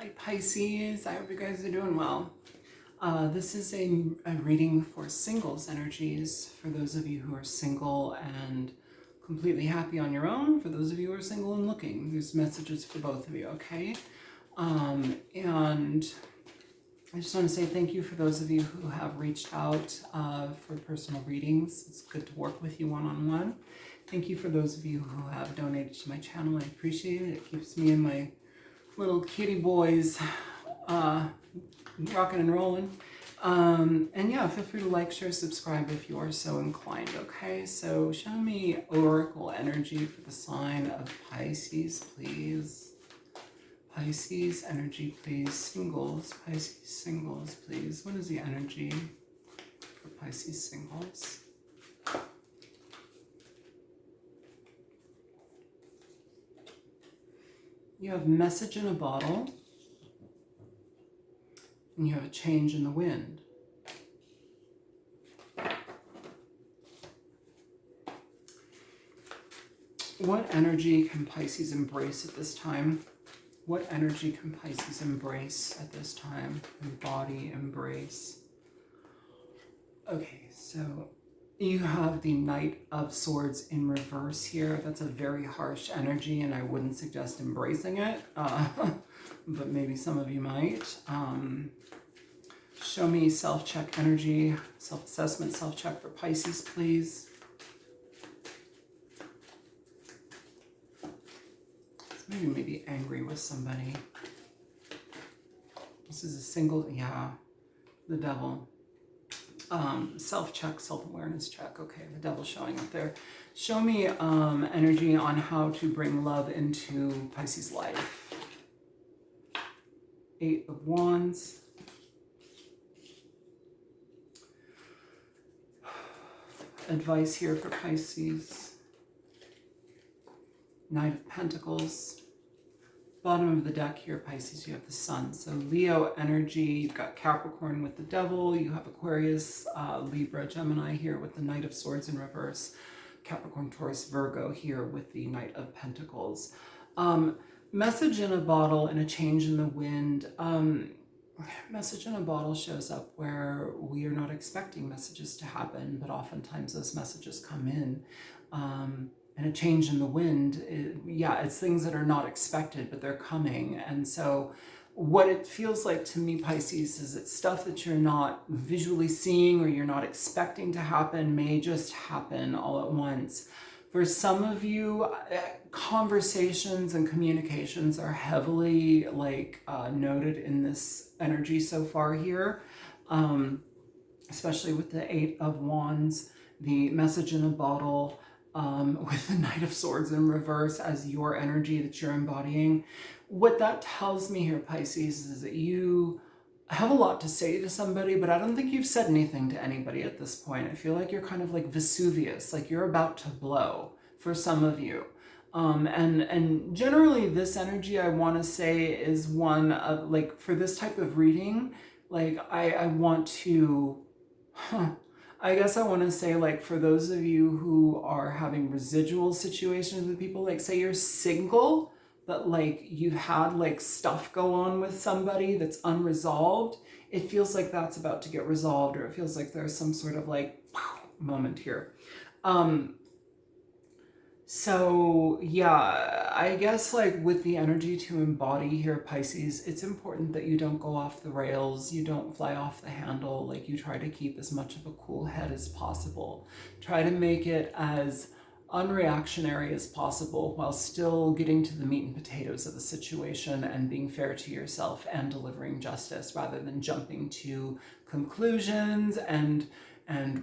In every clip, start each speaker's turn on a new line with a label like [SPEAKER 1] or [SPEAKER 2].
[SPEAKER 1] Hi Pisces, I hope you guys are doing well. This is a reading for singles energies, for those of you who are single and completely happy on your own, for those of you who are single and looking. There's messages for both of you, okay? And I just want to say thank you for those of you who have reached out for personal readings. It's good to work with you one-on-one. Thank you for those of you who have donated to my channel. I appreciate it. It keeps me and my little kitty boys rocking and rolling. And yeah, feel free to like, share, subscribe if you are so inclined, okay? So show me oracle energy for the sign of Pisces, please. Pisces energy, please. Singles, Pisces singles, please. What is the energy for Pisces singles? You have message in a bottle, and you have a change in the wind. What energy can Pisces embrace at this time? What energy can Pisces embrace at this time? Embody, embrace. Okay, so you have the Knight of Swords in reverse here. That's a very harsh energy, and I wouldn't suggest embracing it, but maybe some of you might. Show me self-check energy, self-assessment, self-check for Pisces, please. Maybe you may be angry with somebody. This is a single, yeah, the devil. Self-check, self-awareness check. Okay, the devil showing up there. Show me energy on how to bring love into Pisces' life. 8 of Wands. Advice here for Pisces. Knight of Pentacles. Bottom of the deck here, Pisces, you have the Sun. So Leo energy, you've got Capricorn with the devil, you have Aquarius, Libra, Gemini here with the Knight of Swords in reverse, Capricorn, Taurus, Virgo here with the Knight of Pentacles. Message in a bottle and a change in the wind. Message in a bottle shows up where we are not expecting messages to happen, but oftentimes those messages come in. And a change in the wind, it's things that are not expected, but they're coming. And so what it feels like to me, Pisces, is it's stuff that you're not visually seeing or you're not expecting to happen may just happen all at once. For some of you, conversations and communications are heavily noted in this energy so far here, especially with the 8 of Wands, the message in a bottle, with the Knight of Swords in reverse as your energy that you're embodying. What that tells me here, Pisces, is that you have a lot to say to somebody, but I don't think you've said anything to anybody at this point. I feel like you're kind of like Vesuvius, like you're about to blow for some of you. And generally this energy, I want to say, is one of, like, for this type of reading, like I want to... I guess I want to say, like, for those of you who are having residual situations with people, like say you're single, but like you've had like stuff go on with somebody that's unresolved, it feels like that's about to get resolved, or it feels like there's some sort of like moment here. So yeah, I guess like with the energy to embody here, Pisces, it's important that you don't go off the rails, you don't fly off the handle, like you try to keep as much of a cool head as possible. Try to make it as unreactionary as possible while still getting to the meat and potatoes of the situation and being fair to yourself and delivering justice, rather than jumping to conclusions and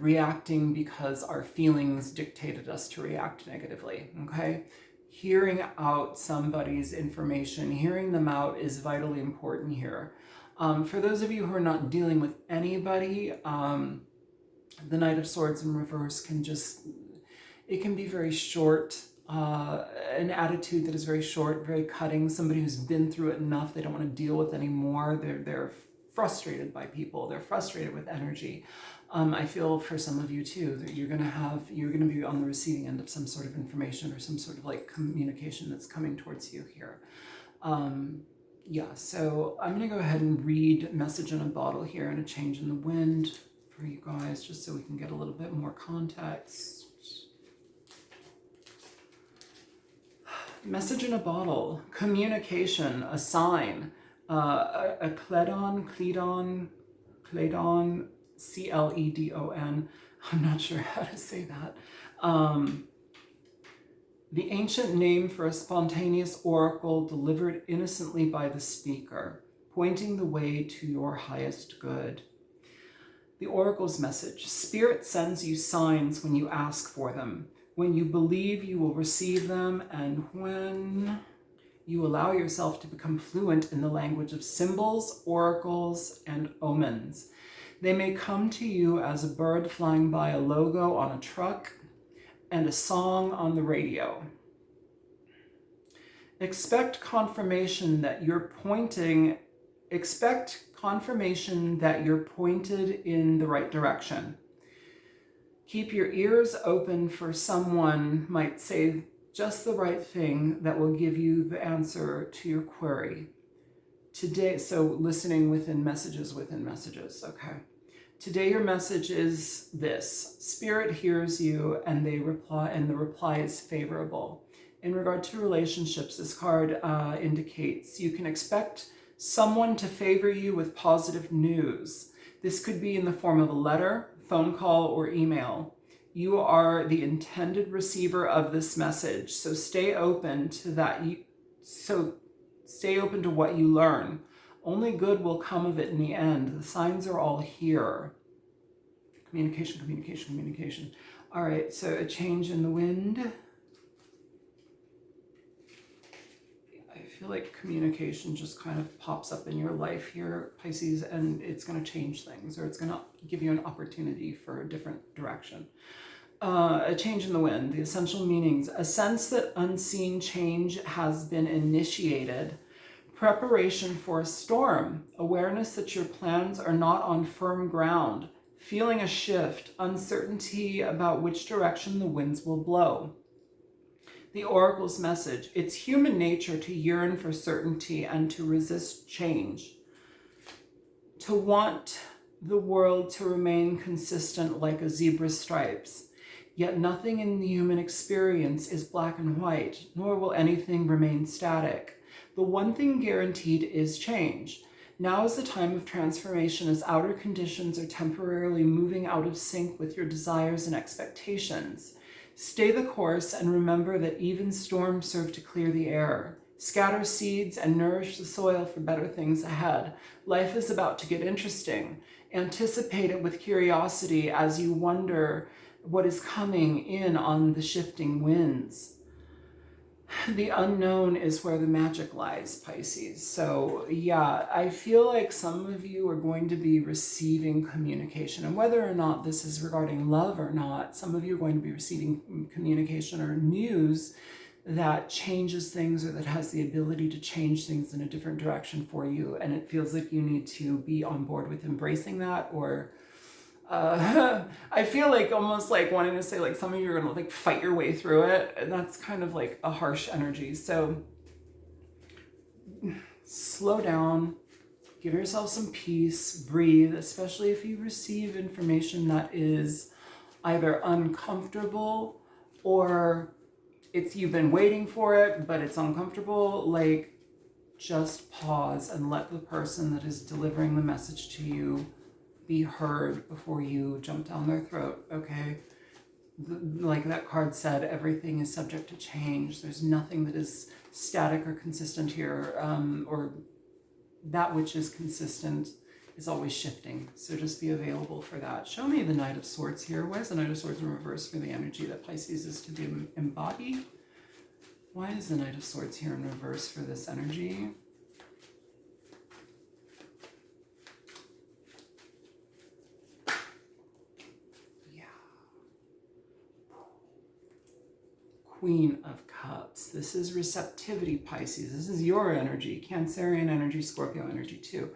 [SPEAKER 1] reacting because our feelings dictated us to react negatively, okay? Hearing out somebody's information, hearing them out is vitally important here. For those of you who are not dealing with anybody, the Knight of Swords in reverse can just, it can be very short, an attitude that is very short, very cutting, somebody who's been through it enough, they don't want to deal with anymore, they're frustrated by people, they're frustrated with energy. I feel for some of you too, that you're going to be on the receiving end of some sort of information or some sort of like communication that's coming towards you here. Yeah, so I'm going to go ahead and read Message in a Bottle here and a change in the wind for you guys, just so we can get a little bit more context. Message in a bottle, communication, a sign, a cledon, Cledon. I'm not sure how to say that. The ancient name for a spontaneous oracle delivered innocently by the speaker, pointing the way to your highest good. The oracle's message: Spirit sends you signs when you ask for them, when you believe you will receive them, and when you allow yourself to become fluent in the language of symbols, oracles, and omens. They may come to you as a bird flying by, a logo on a truck, and a song on the radio. Expect confirmation that you're pointed in the right direction. Keep your ears open for someone might say just the right thing that will give you the answer to your query. Today, so listening within messages, okay. Today your message is this: Spirit hears you and the reply is favorable. In regard to relationships, this card indicates you can expect someone to favor you with positive news. This could be in the form of a letter, phone call, or email. You are the intended receiver of this message, so stay open to that. Stay open to what you learn. Only good will come of it in the end. The signs are all here. Communication. All right, so a change in the wind. I feel like communication just kind of pops up in your life here, Pisces, and it's going to change things, or it's going to give you an opportunity for a different direction. A change in the wind, the essential meanings: a sense that unseen change has been initiated, preparation for a storm, awareness that your plans are not on firm ground, feeling a shift, uncertainty about which direction the winds will blow. The oracle's message: it's human nature to yearn for certainty and to resist change, to want the world to remain consistent like a zebra's stripes. Yet nothing in the human experience is black and white, nor will anything remain static. The one thing guaranteed is change. Now is the time of transformation, as outer conditions are temporarily moving out of sync with your desires and expectations. Stay the course and remember that even storms serve to clear the air. Scatter seeds and nourish the soil for better things ahead. Life is about to get interesting. Anticipate it with curiosity as you wonder what is coming in on the shifting winds. The unknown is where the magic lies, Pisces. So yeah, I feel like some of you are going to be receiving communication, and whether or not this is regarding love or not, some of you are going to be receiving communication or news that changes things, or that has the ability to change things in a different direction for you. And it feels like you need to be on board with embracing that, or I feel like almost like wanting to say like some of you are going to like fight your way through it, and that's kind of like a harsh energy. So slow down, give yourself some peace, breathe, especially if you receive information that is either uncomfortable or you've been waiting for it, but it's uncomfortable. Like, just pause and let the person that is delivering the message to you be heard before you jump down their throat, okay? Like that card said, everything is subject to change. There's nothing that is static or consistent here, or that which is consistent is always shifting. So just be available for that. Show me the Knight of Swords here. Why is the Knight of Swords in reverse for the energy that Pisces is to embody? Why is the Knight of Swords here in reverse for this energy? Queen of Cups. This is receptivity, Pisces. This is your energy. Cancerian energy, Scorpio energy too.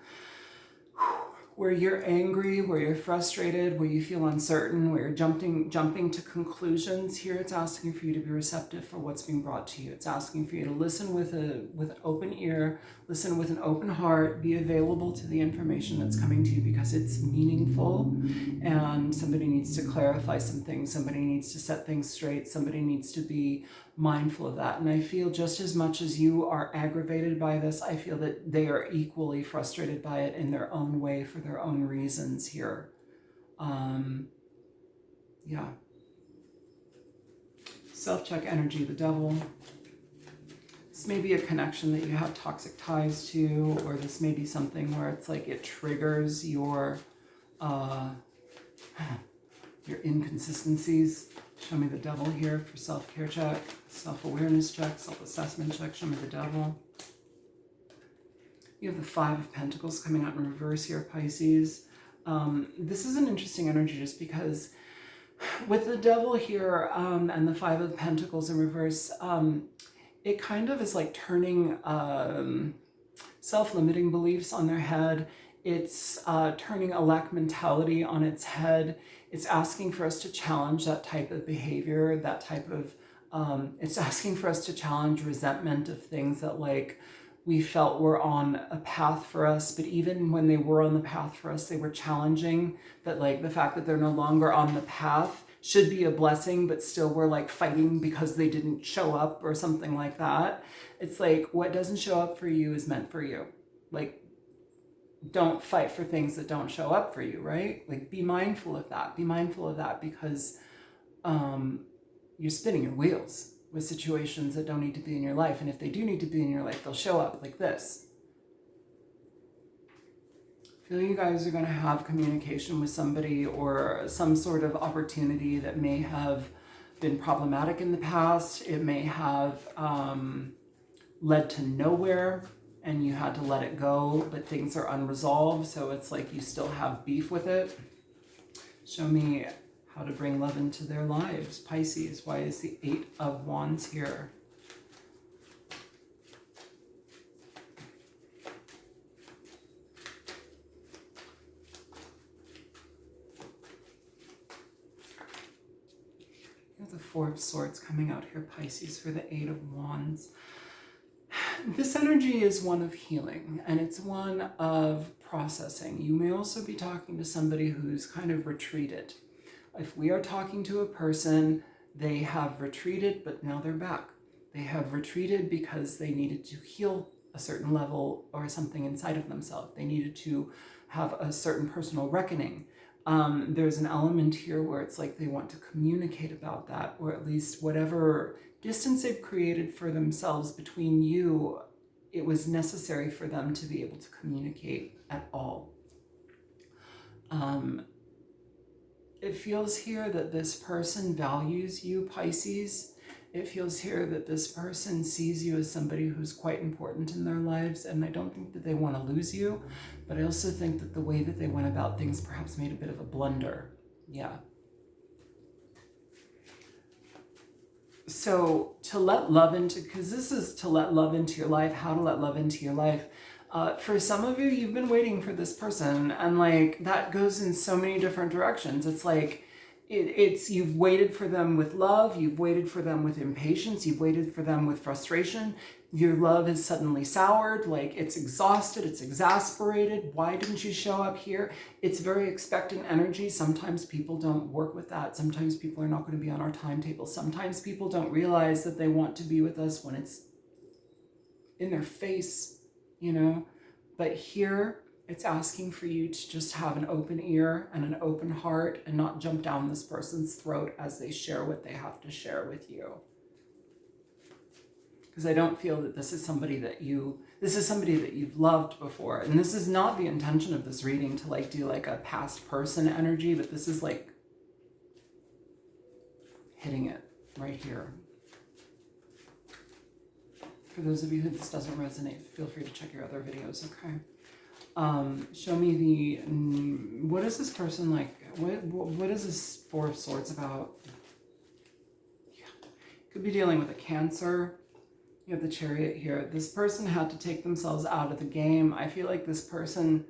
[SPEAKER 1] where you're angry, where you're frustrated, where you feel uncertain, where you're jumping to conclusions. Here it's asking for you to be receptive for what's being brought to you. It's asking for you to listen with an open ear, listen with an open heart, be available to the information that's coming to you because it's meaningful, and somebody needs to clarify some things, somebody needs to set things straight, somebody needs to be mindful of that. And I feel just as much as you are aggravated by this, I feel that they are equally frustrated by it in their own way for their own reasons here. Yeah. Self-check energy, the devil. This may be a connection that you have toxic ties to, or this may be something where it's like it triggers your inconsistencies. Show me the devil here for self-care check, self-awareness check, self-assessment check. Show me the devil. You have the Five of Pentacles coming out in reverse here, Pisces. This is an interesting energy just because with the devil here and the Five of Pentacles in reverse, it kind of is like turning self-limiting beliefs on their head. It's turning a lack mentality on its head. It's asking for us to challenge that type of behavior, that type of, it's asking for us to challenge resentment of things that like we felt were on a path for us, but even when they were on the path for us, they were challenging. That like the fact that they're no longer on the path should be a blessing, but still we're like fighting because they didn't show up or something like that. It's like what doesn't show up for you is meant for you. Like, don't fight for things that don't show up for you, right? Like, be mindful of that. Be mindful of that because you're spinning your wheels with situations that don't need to be in your life. And if they do need to be in your life, they'll show up like this. I feel you guys are going to have communication with somebody or some sort of opportunity that may have been problematic in the past. It may have led to nowhere and you had to let it go, but things are unresolved. So it's like you still have beef with it. Show me how to bring love into their lives. Pisces, why is the Eight of Wands here? You have the Four of Swords coming out here, Pisces, for the Eight of Wands. This energy is one of healing and it's one of processing. You may also be talking to somebody who's kind of retreated. If we are talking to a person, they have retreated, but now they're back. They have retreated because they needed to heal a certain level or something inside of themselves. They needed to have a certain personal reckoning. There's an element here where it's like they want to communicate about that, or at least whatever distance they've created for themselves between you, it was necessary for them to be able to communicate at all. It feels here that this person values you, Pisces. It feels here that this person sees you as somebody who's quite important in their lives, and I don't think that they want to lose you, but I also think that the way that they went about things perhaps made a bit of a blunder. Yeah. So to let love into, because this is to let love into your life, how to let love into your life. For some of you, you've been waiting for this person, and like that goes in so many different directions. It's like, it's you've waited for them with love, you've waited for them with impatience, you've waited for them with frustration. Your love is suddenly soured, like it's exhausted, it's exasperated. Why didn't you show up here? It's very expectant energy. Sometimes people don't work with that. Sometimes people are not going to be on our timetable. Sometimes people don't realize that they want to be with us when it's in their face, you know. But here, it's asking for you to just have an open ear and an open heart and not jump down this person's throat as they share what they have to share with you. Because I don't feel that this is somebody that you've loved before. And this is not the intention of this reading to like do like a past person energy, but this is like hitting it right here. For those of you who this doesn't resonate, feel free to check your other videos, okay? Show me what is this person like? What is this Four of Swords about? Yeah. Could be dealing with a Cancer. You have the Chariot here. This person had to take themselves out of the game. I feel like this person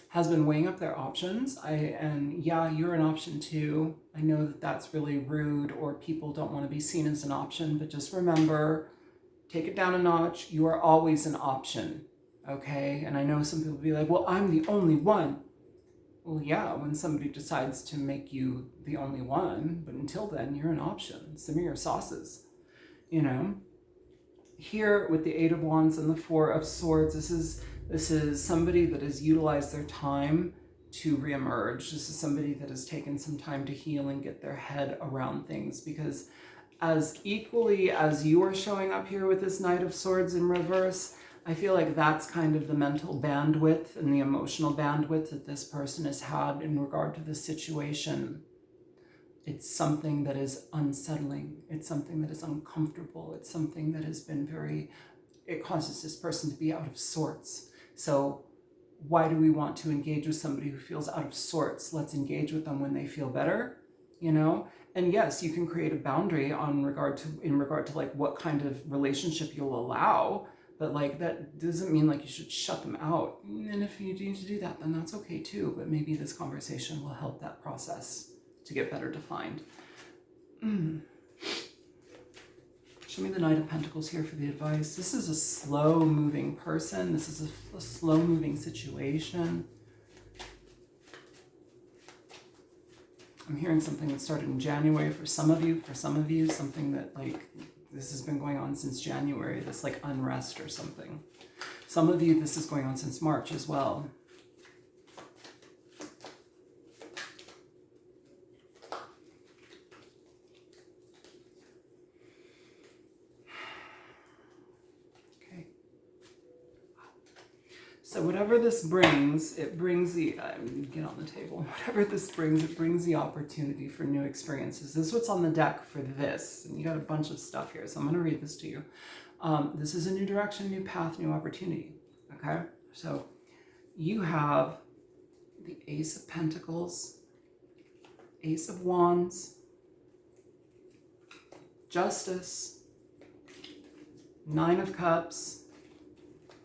[SPEAKER 1] has been weighing up their options. And yeah, you're an option too. I know that that's really rude, or people don't want to be seen as an option, but just remember, take it down a notch. You are always an option, okay? And I know some people be like, well, I'm the only one. Well, yeah, when somebody decides to make you the only one, but until then, you're an option. Some of your sauces, you know? Here with the Eight of Wands and the Four of Swords, this is somebody that has utilized their time to reemerge. This is somebody that has taken some time to heal and get their head around things, because as equally as you are showing up here with this Knight of Swords in reverse, I feel like that's kind of the mental bandwidth and the emotional bandwidth that this person has had in regard to this situation. It's something that is unsettling. It's something that is uncomfortable. It's something that has been it causes this person to be out of sorts. So why do we want to engage with somebody who feels out of sorts? Let's engage with them when they feel better, you know? And yes, you can create a boundary in regard to like what kind of relationship you'll allow, but like that doesn't mean like you should shut them out. And if you need to do that, then that's okay too. But maybe this conversation will help that process to get better defined. Show me the Knight of Pentacles here for the advice. This is a slow-moving person. This is a slow-moving situation. I'm hearing something that started in January for some of you. For some of you, something that like this has been going on since January. This like unrest or something. Some of you, this is going on since March as well. So whatever this brings, it brings the, get on the table, whatever this brings, it brings the opportunity for new experiences. This is what's on the deck for this. And you got a bunch of stuff here, so I'm going to read this to you. This is a new direction, new path, new opportunity. Okay? So you have the Ace of Pentacles, Ace of Wands, Justice, Nine of Cups,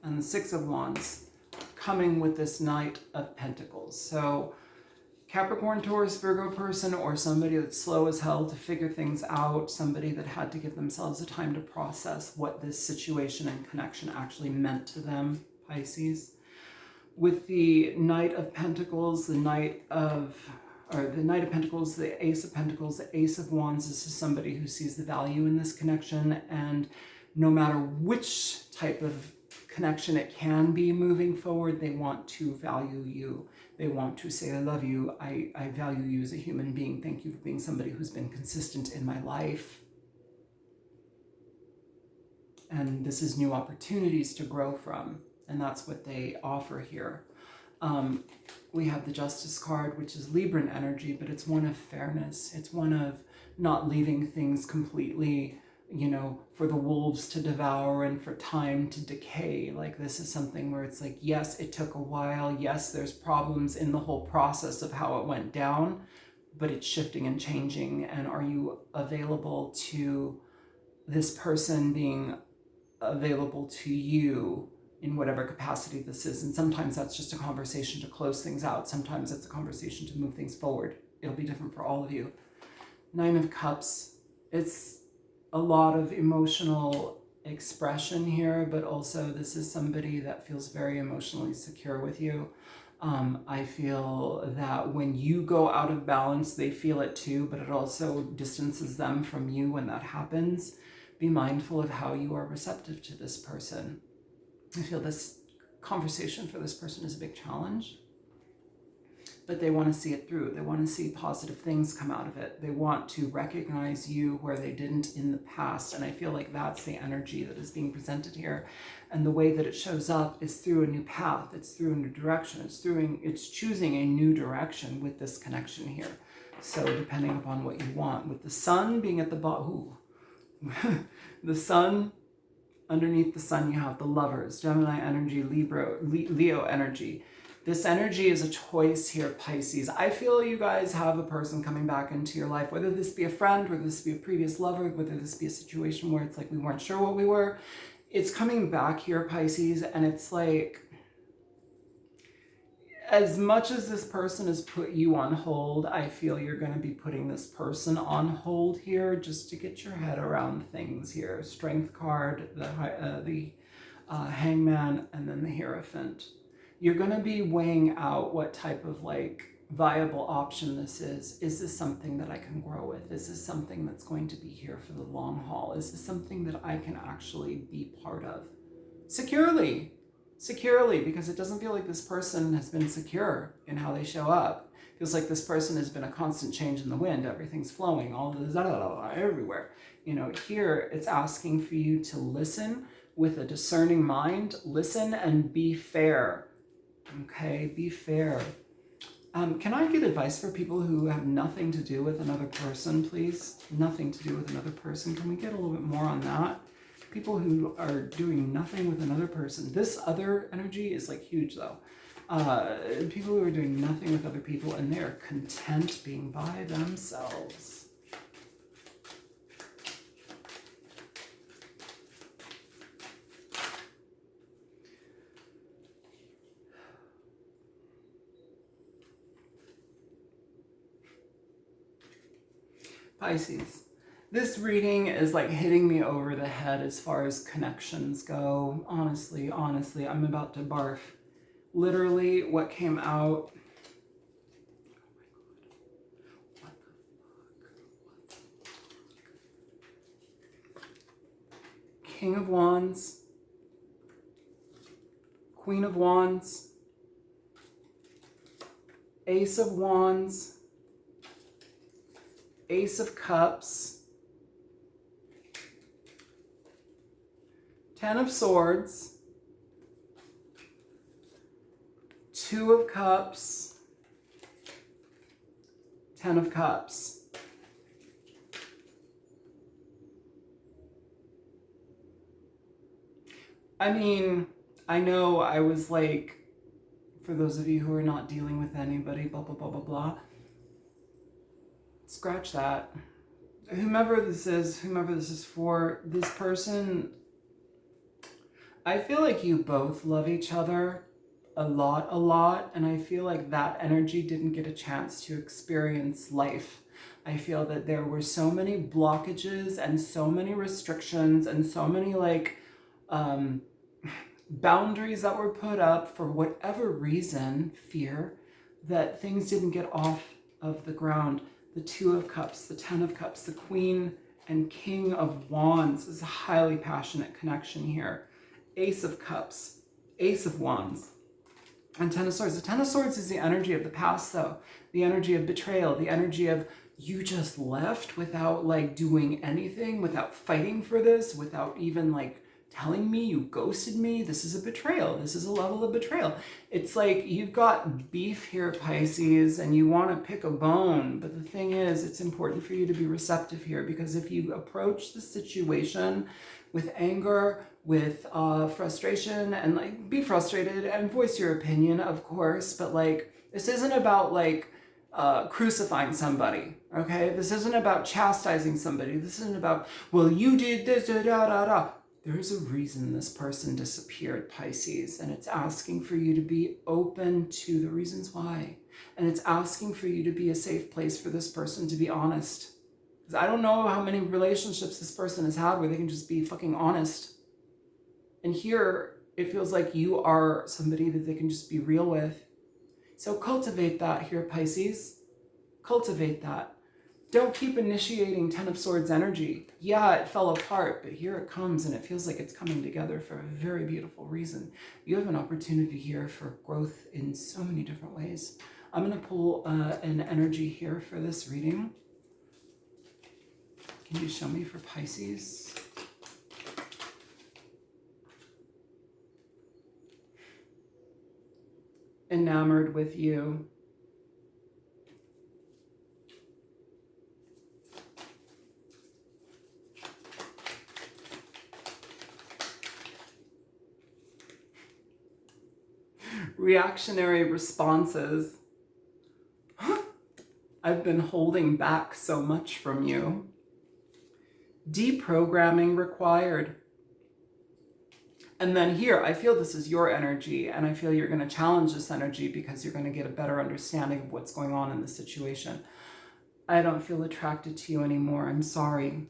[SPEAKER 1] and the Six of Wands, coming with this Knight of Pentacles. So Capricorn, Taurus, Virgo person, or somebody that's slow as hell to figure things out, somebody that had to give themselves the time to process what this situation and connection actually meant to them, Pisces. With the Knight of Pentacles, the Knight of Pentacles, the Ace of Pentacles, the Ace of Wands, this is somebody who sees the value in this connection, and no matter which type of connection it can be moving forward, they want to value you. They want to say, I love you. I value you as a human being. Thank you for being somebody who's been consistent in my life. And this is new opportunities to grow from. And that's what they offer here. We have the Justice card, which is Libran energy, but it's one of fairness. It's one of not leaving things completely, you know, for the wolves to devour and for time to decay. Like this is something where it's like, yes, it took a while. Yes, there's problems in the whole process of how it went down, but it's shifting and changing. And are you available to this person being available to you in whatever capacity this is? And sometimes that's just a conversation to close things out. Sometimes it's a conversation to move things forward. It'll be different for all of you. Nine of Cups, it's a lot of emotional expression here, but also this is somebody that feels very emotionally secure with you. I feel that when you go out of balance, they feel it too, but it also distances them from you when that happens. Be mindful of how you are receptive to this person. I feel this conversation for this person is a big challenge, but they want to see it through. They want to see positive things come out of it. They want to recognize you where they didn't in the past. And I feel like that's the energy that is being presented here. And the way that it shows up is through a new path. It's through a new direction. It's choosing a new direction with this connection here. So depending upon what you want, with the sun being at the bottom, the sun, underneath the sun, you have the Lovers, Gemini energy, Leo energy. This energy is a choice here, Pisces. I feel you guys have a person coming back into your life, whether this be a friend, whether this be a previous lover, whether this be a situation where it's like we weren't sure what we were. It's coming back here, Pisces, and it's like, as much as this person has put you on hold, I feel you're going to be putting this person on hold here just to get your head around things here. Strength card, the Hangman, and then the Hierophant. You're going to be weighing out what type of like viable option this is. Is this something that I can grow with? Is this something that's going to be here for the long haul? Is this something that I can actually be part of securely? Securely, because it doesn't feel like this person has been secure in how they show up. It feels like this person has been a constant change in the wind. Everything's flowing, all of this everywhere. You know, here it's asking for you to listen with a discerning mind. Listen and be fair. Okay, be fair. Can I get advice for people who have nothing to do with another person, please? Nothing to do with another person. Can we get a little bit more on that? People who are doing nothing with another person. This other energy is like huge though. People who are doing nothing with other people and they are content being by themselves. Pisces. This reading is like hitting me over the head as far as connections go. Honestly, I'm about to barf. Literally, what came out. Oh my God. What the fuck? King of Wands. Queen of Wands. Ace of Wands. Ace of Cups, 10 of Swords, 2 of Cups, 10 of Cups. I mean, I know I was like, for those of you who are not dealing with anybody, blah, blah, blah, blah, blah. Scratch that. Whomever this is for, this person, I feel like you both love each other a lot, and I feel like that energy didn't get a chance to experience life. I feel that there were so many blockages and so many restrictions and so many like boundaries that were put up for whatever reason, fear, that things didn't get off of the ground. The 2 of Cups, the 10 of Cups, the Queen and King of Wands is a highly passionate connection here. Ace of Cups, Ace of Wands, and 10 of Swords. The 10 of Swords is the energy of the past though. The energy of betrayal, the energy of you just left without like doing anything, without fighting for this, without even like telling me, you ghosted me. This is a betrayal. This is a level of betrayal. It's like you've got beef here, Pisces, and you want to pick a bone. But the thing is, it's important for you to be receptive here, because if you approach the situation with anger, with frustration, and like be frustrated and voice your opinion, of course, but like this isn't about like crucifying somebody, okay? This isn't about chastising somebody. This isn't about, well, you did this, da da da da. There's a reason this person disappeared, Pisces, and it's asking for you to be open to the reasons why. And it's asking for you to be a safe place for this person to be honest. Because I don't know how many relationships this person has had where they can just be fucking honest. And here, it feels like you are somebody that they can just be real with. So cultivate that here, Pisces. Cultivate that. Don't keep initiating 10 of Swords energy. Yeah, it fell apart, but here it comes, and it feels like it's coming together for a very beautiful reason. You have an opportunity here for growth in so many different ways. I'm going to pull an energy here for this reading. Can you show me for Pisces? Enamored with you. Reactionary responses. I've been holding back so much from you. Deprogramming required. And then here, I feel this is your energy, and I feel you're going to challenge this energy because you're going to get a better understanding of what's going on in the situation. I don't feel attracted to you anymore. I'm sorry.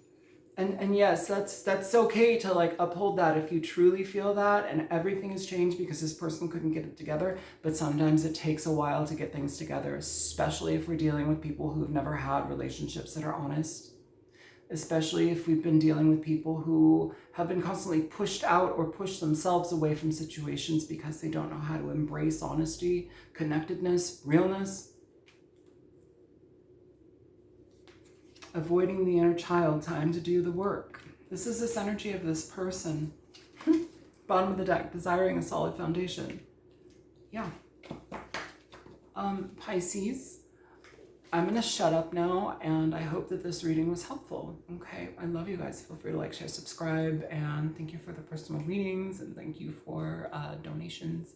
[SPEAKER 1] And yes, that's okay to like uphold that if you truly feel that, and everything has changed because this person couldn't get it together. But sometimes it takes a while to get things together, especially if we're dealing with people who have never had relationships that are honest. Especially if we've been dealing with people who have been constantly pushed out or pushed themselves away from situations because they don't know how to embrace honesty, connectedness, realness. Avoiding the inner child, time to do the work. This is this energy of this person. Bottom of the deck, desiring a solid foundation. Yeah. Pisces, I'm going to shut up now, and I hope that this reading was helpful. Okay, I love you guys. Feel free to like, share, subscribe, and thank you for the personal readings, and thank you for donations.